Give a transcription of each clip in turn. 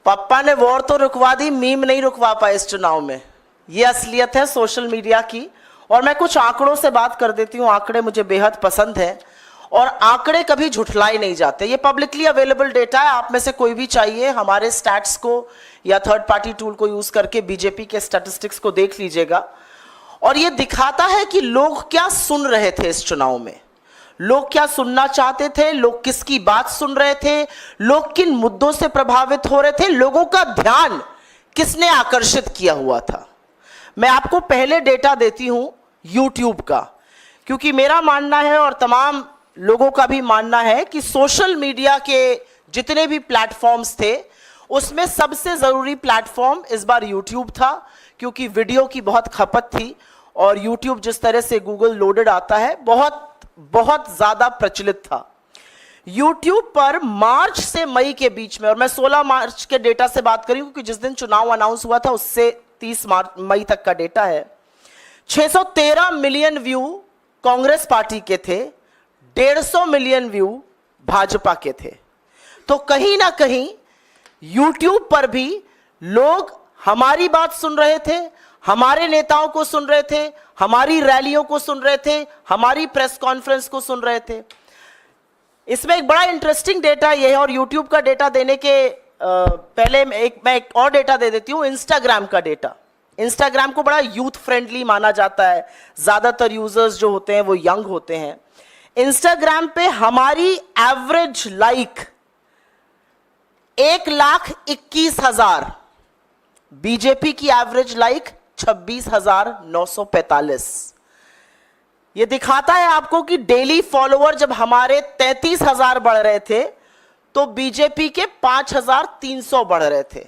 पापा ने वॉर तो रुकवा दी, मीम नहीं रुकवा पाए इस चुनाव में। ये असलियत है सोशल मीडिया की। और मैं कुछ आंकड़ों से बात कर देती हूँ। आंकड़े मुझे बेहद पसंद हैं और आंकड़े कभी झुठलाए नहीं जाते। ये पब्लिकली अवेलेबल डेटा है, आप में से कोई भी चाहिए हमारे स्टैट्स को या थर्ड पार्टी टूल को यूज करके बीजेपी के स्टैटिस्टिक्स को देख लीजिएगा। और ये दिखाता है कि लोग क्या सुन रहे थे इस चुनाव में, लोग क्या सुनना चाहते थे, लोग किसकी बात सुन रहे थे, लोग किन मुद्दों से प्रभावित हो रहे थे, लोगों का ध्यान किसने आकर्षित किया हुआ था। मैं आपको पहले डेटा देती हूं YouTube का, क्योंकि मेरा मानना है और तमाम लोगों का भी मानना है कि सोशल मीडिया के जितने भी प्लेटफॉर्म्स थे उसमें सबसे जरूरी प्लेटफॉर्म इस बार YouTube था, क्योंकि वीडियो की बहुत खपत थी और YouTube जिस तरह से गूगल लोडेड आता है बहुत ज्यादा प्रचलित था। YouTube पर मार्च से मई के बीच में, और मैं 16 मार्च के डेटा से बात करी क्योंकि जिस दिन चुनाव अनाउंस हुआ था उससे 30 मई तक का डेटा है, 613 मिलियन व्यू कांग्रेस पार्टी के थे, 150 मिलियन व्यू भाजपा के थे। तो कहीं ना कहीं YouTube पर भी लोग हमारी बात सुन रहे थे, हमारे नेताओं को सुन रहे थे, हमारी रैलियों को सुन रहे थे, हमारी प्रेस कॉन्फ्रेंस को सुन रहे थे। इसमें एक बड़ा इंटरेस्टिंग डेटा यह है, और YouTube का डेटा देने के पहले मैं एक और डेटा दे देती हूं, इंस्टाग्राम का डेटा। इंस्टाग्राम को बड़ा यूथ फ्रेंडली माना जाता है, ज्यादातर यूजर्स जो होते हैं वो यंग होते हैं। इंस्टाग्राम पे हमारी एवरेज लाइक 1,21,000, बीजेपी की एवरेज लाइक 26,945। यह दिखाता है आपको कि डेली फॉलोअर जब हमारे 33,000 बढ़ रहे थे तो बीजेपी के 5,300 बढ़ रहे थे।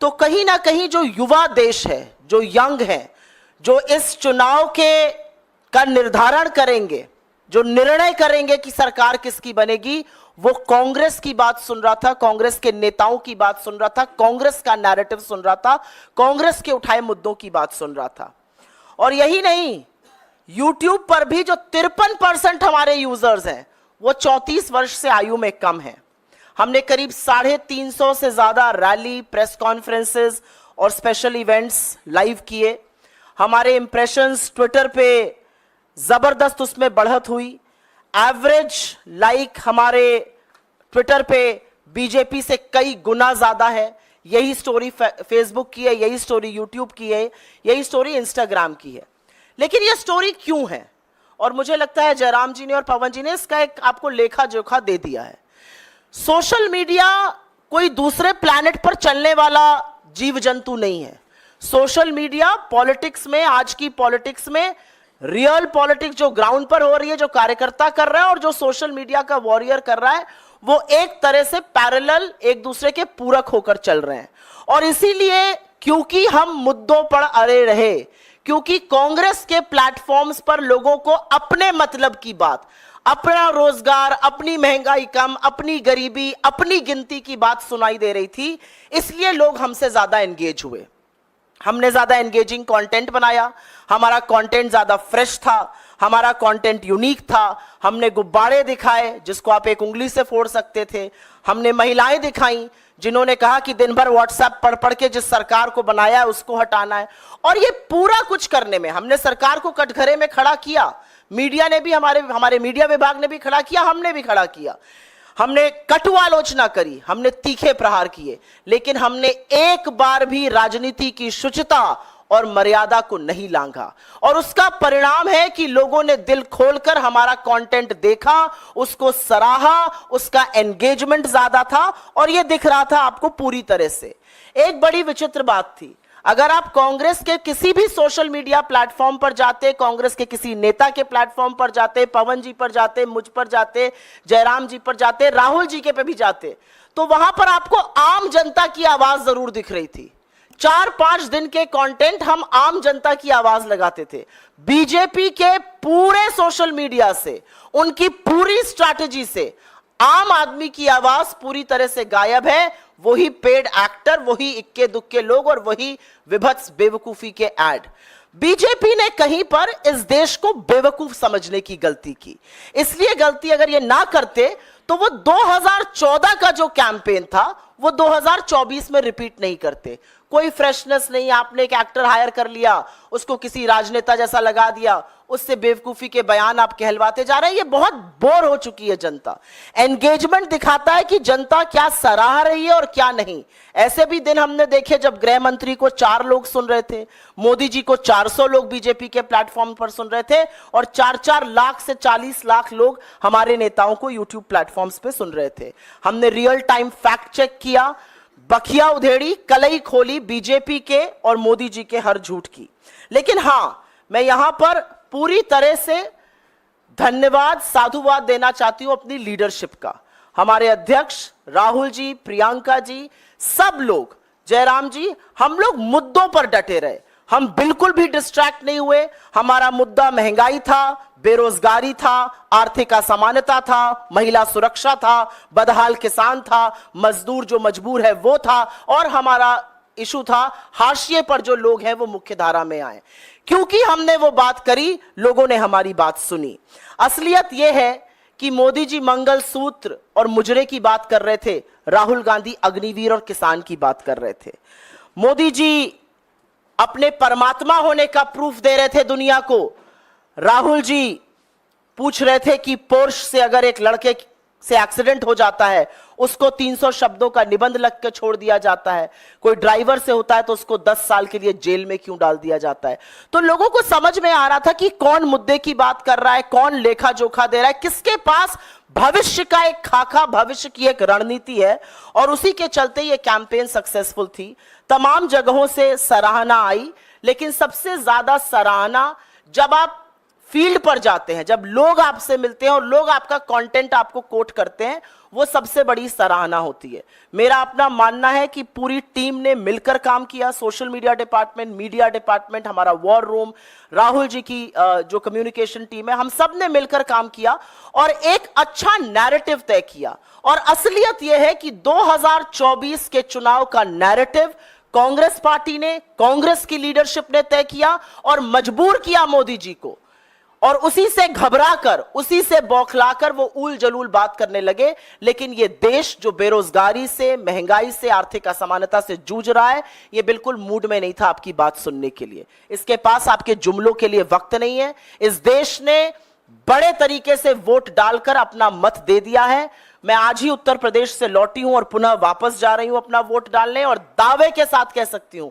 तो कहीं ना कहीं जो युवा देश है, जो यंग है, जो इस चुनाव का निर्धारण करेंगे, जो निर्णय करेंगे कि सरकार किसकी बनेगी, वो कांग्रेस की बात सुन रहा था, कांग्रेस के नेताओं की बात सुन रहा था, कांग्रेस का नैरेटिव सुन रहा था, कांग्रेस के उठाए मुद्दों की बात सुन रहा था। और यही नहीं, YouTube पर भी जो 53% हमारे यूजर्स हैं वो 34 वर्ष से आयु में कम है। हमने करीब 350 से ज्यादा रैली, प्रेस कॉन्फ्रेंसेस और स्पेशल इवेंट्स लाइव किए। हमारे इंप्रेशंस ट्विटर पे जबरदस्त उसमें बढ़त हुई। एवरेज लाइक हमारे ट्विटर पे बीजेपी से कई गुना ज्यादा है। यही स्टोरी फेसबुक की है, यही स्टोरी यूट्यूब की है, यही स्टोरी इंस्टाग्राम की है। लेकिन यह स्टोरी क्यों है? और मुझे लगता है जयराम जी ने और पवन जी ने इसका एक आपको लेखा जोखा दे दिया है। सोशल मीडिया कोई दूसरे प्लैनेट पर चलने वाला जीव जंतु नहीं है। सोशल मीडिया पॉलिटिक्स में, आज की पॉलिटिक्स में रियल पॉलिटिक्स जो ग्राउंड पर हो रही है, जो कार्यकर्ता कर रहा है और जो सोशल मीडिया का वॉरियर कर रहा है, वो एक तरह से पैरेलल, एक दूसरे के पूरक होकर चल रहे हैं। और इसीलिए क्योंकि हम मुद्दों पर अड़े रहे, क्योंकि कांग्रेस के प्लेटफॉर्म्स पर लोगों को अपने मतलब की बात, अपना रोजगार, अपनी महंगाई कम, अपनी गरीबी, अपनी गिनती की बात सुनाई दे रही थी, इसलिए लोग हमसे ज्यादा एंगेज हुए। हमने ज्यादा एंगेजिंग कंटेंट बनाया, हमारा कंटेंट ज्यादा फ्रेश था, हमारा कंटेंट यूनिक था। हमने गुब्बारे दिखाए जिसको आप एक उंगली से फोड़ सकते थे। हमने महिलाएं दिखाई जिन्होंने कहा कि दिन भर व्हाट्सएप पढ़ पढ़ के जिस सरकार को बनाया है उसको हटाना है। और ये पूरा कुछ करने में हमने सरकार को कटघरे में खड़ा किया, मीडिया ने भी, हमारे मीडिया विभाग ने भी खड़ा किया, हमने भी खड़ा किया। हमने कटु आलोचना करी, हमने तीखे प्रहार किए, लेकिन हमने एक बार भी राजनीति की शुचिता और मर्यादा को नहीं लांघा। और उसका परिणाम है कि लोगों ने दिल खोलकर हमारा कंटेंट देखा, उसको सराहा, उसका एंगेजमेंट ज्यादा था और यह दिख रहा था आपको पूरी तरह से। एक बड़ी विचित्र बात थी, अगर आप कांग्रेस के किसी भी सोशल मीडिया प्लेटफॉर्म पर जाते, कांग्रेस के किसी नेता के प्लेटफॉर्म पर जाते, पवन जी पर जाते, मुझ पर जाते, जयराम जी पर जाते, राहुल जी के पे भी जाते, तो वहां पर आपको आम जनता की आवाज जरूर दिख रही थी। 4-5 दिन के कंटेंट हम आम जनता की आवाज लगाते थे। बीजेपी के पूरे सोशल मीडिया से, उनकी पूरी स्ट्रैटेजी से आम आदमी की आवाज पूरी तरह से गायब है। वही पेड एक्टर, वही इक्के दुक्के लोग और वही विभत्स बेवकूफी के ऐड। बीजेपी ने कहीं पर इस देश को बेवकूफ समझने की गलती की। इसलिए गलती अगर ये ना करते तो वो 2014 का जो कैंपेन था वो 2024 में रिपीट नहीं करते। कोई फ्रेशनेस नहीं, आपने एक एक्टर हायर कर लिया, उसको किसी राजनेता जैसा लगा दिया, उससे बेवकूफी के बयान आप कहलवाते जा रहे हैं। ये बहुत बोर हो चुकी है जनता। एंगेजमेंट दिखाता है कि जनता क्या सराह रही है और क्या नहीं। ऐसे भी दिन हमने देखे जब गृह मंत्री को 4 लोग सुन रहे थे, मोदी जी को 400 लोग बीजेपी के प्लेटफॉर्म पर सुन रहे थे, और 4-4 लाख से 40 लाख लोग हमारे नेताओं को यूट्यूब प्लेटफॉर्म्स पे सुन रहे थे। हमने रियल टाइम फैक्ट चेक किया, बखिया उधेड़ी, कलई खोली बीजेपी के और मोदी जी के हर झूठ की। लेकिन हां, मैं यहां पर पूरी तरह से धन्यवाद, साधुवाद देना चाहती हूं अपनी लीडरशिप का। हमारे अध्यक्ष राहुल जी, प्रियंका जी, सब लोग, जयराम जी, हम लोग मुद्दों पर डटे रहे। हम बिल्कुल भी डिस्ट्रैक्ट नहीं हुए। हमारा मुद्दा महंगाई था, बेरोजगारी था, आर्थिक असमानता था, महिला सुरक्षा था, बदहाल किसान था, मजदूर जो मजबूर है वो था, और हमारा इशू था हाशिए पर जो लोग हैं वो मुख्य धारा में आए। क्योंकि हमने वो बात करी, लोगों ने हमारी बात सुनी। असलियत यह है कि मोदी जी मंगलसूत्र और मुजरे की बात कर रहे थे, राहुल गांधी अग्निवीर और किसान की बात कर रहे थे। मोदी जी अपने परमात्मा होने का प्रूफ दे रहे थे दुनिया को। राहुल जी पूछ रहे थे कि पोर्श से अगर एक लड़के से एक्सीडेंट हो जाता है, उसको 300 शब्दों का निबंध लिख के छोड़ दिया जाता है। कोई ड्राइवर से होता है तो उसको 10 साल के लिए जेल में क्यों डाल दिया जाता है। तो लोगों को समझ में आ रहा था कि कौन मुद्दे की बात कर रहा है, कौन लेखा जोखा दे रहा है, किसके पास भविष्य का एक खाका, भविष्य की एक रणनीति है। और उसी के चलते ये कैंपेन सक्सेसफुल थी। तमाम जगहों से सराहना आई, लेकिन सबसे ज्यादा सराहना जब आप फील्ड पर जाते हैं, जब लोग आपसे मिलते हैं और लोग आपका कंटेंट आपको कोट करते हैं, वो सबसे बड़ी सराहना होती है। मेरा अपना मानना है कि पूरी टीम ने मिलकर काम किया, social media department, media department, हमारा वॉर रूम, राहुल जी की जो कम्युनिकेशन टीम है, हम सब ने मिलकर काम किया और एक अच्छा नैरेटिव तय किया। और असलियत यह है कि 2024 के चुनाव का नैरेटिव कांग्रेस पार्टी ने, कांग्रेस की लीडरशिप ने तय किया और मजबूर किया मोदी जी को, और उसी से घबराकर, उसी से बौखलाकर वो उल जलूल बात करने लगे। लेकिन ये देश जो बेरोजगारी से, महंगाई से, आर्थिक असमानता से जूझ रहा है, ये बिल्कुल मूड में नहीं था आपकी बात सुनने के लिए। इसके पास आपके जुमलों के लिए वक्त नहीं है। इस देश ने बड़े तरीके से वोट डालकर अपना मत दे दिया है। मैं आज ही उत्तर प्रदेश से लौटी हूं और पुनः वापस जा रही हूं अपना वोट डालने, और दावे के साथ कह सकती हूं,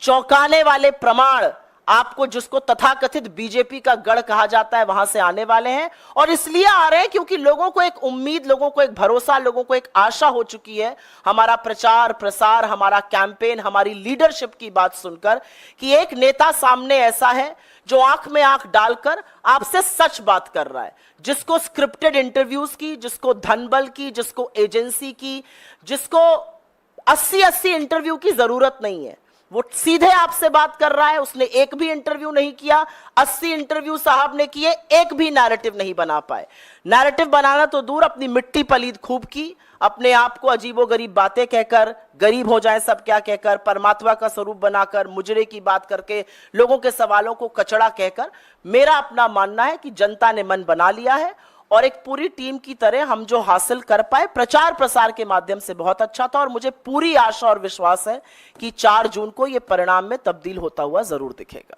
चौंकाने वाले प्रमाण आपको, जिसको तथाकथित बीजेपी का गढ़ कहा जाता है, वहां से आने वाले हैं। और इसलिए आ रहे हैं क्योंकि लोगों को एक उम्मीद, लोगों को एक भरोसा, लोगों को एक आशा हो चुकी है हमारा प्रचार प्रसार, हमारा कैंपेन, हमारी लीडरशिप की बात सुनकर, कि एक नेता सामने ऐसा है जो आंख में आंख डालकर आपसे सच बात कर रहा है, जिसको स्क्रिप्टेड इंटरव्यूज की, जिसको धनबल की, जिसको एजेंसी की, जिसको 80-80 इंटरव्यू की जरूरत नहीं है। वो सीधे आपसे बात कर रहा है। उसने एक भी इंटरव्यू नहीं किया, 80 इंटरव्यू साहब ने किए, एक भी नैरेटिव नहीं बना पाए। नैरेटिव बनाना तो दूर, अपनी मिट्टी पलीद खूब की, अपने आप को अजीबोगरीब बातें कहकर, गरीब हो जाए सब क्या कहकर, परमात्मा का स्वरूप बनाकर, मुजरे की बात करके, लोगों के सवालों को कचड़ा कहकर। मेरा अपना मानना है कि जनता ने मन बना लिया है, और एक पूरी टीम की तरह हम जो हासिल कर पाए प्रचार प्रसार के माध्यम से बहुत अच्छा था। और मुझे पूरी आशा और विश्वास है कि 4 जून को यह परिणाम में तब्दील होता हुआ जरूर दिखेगा।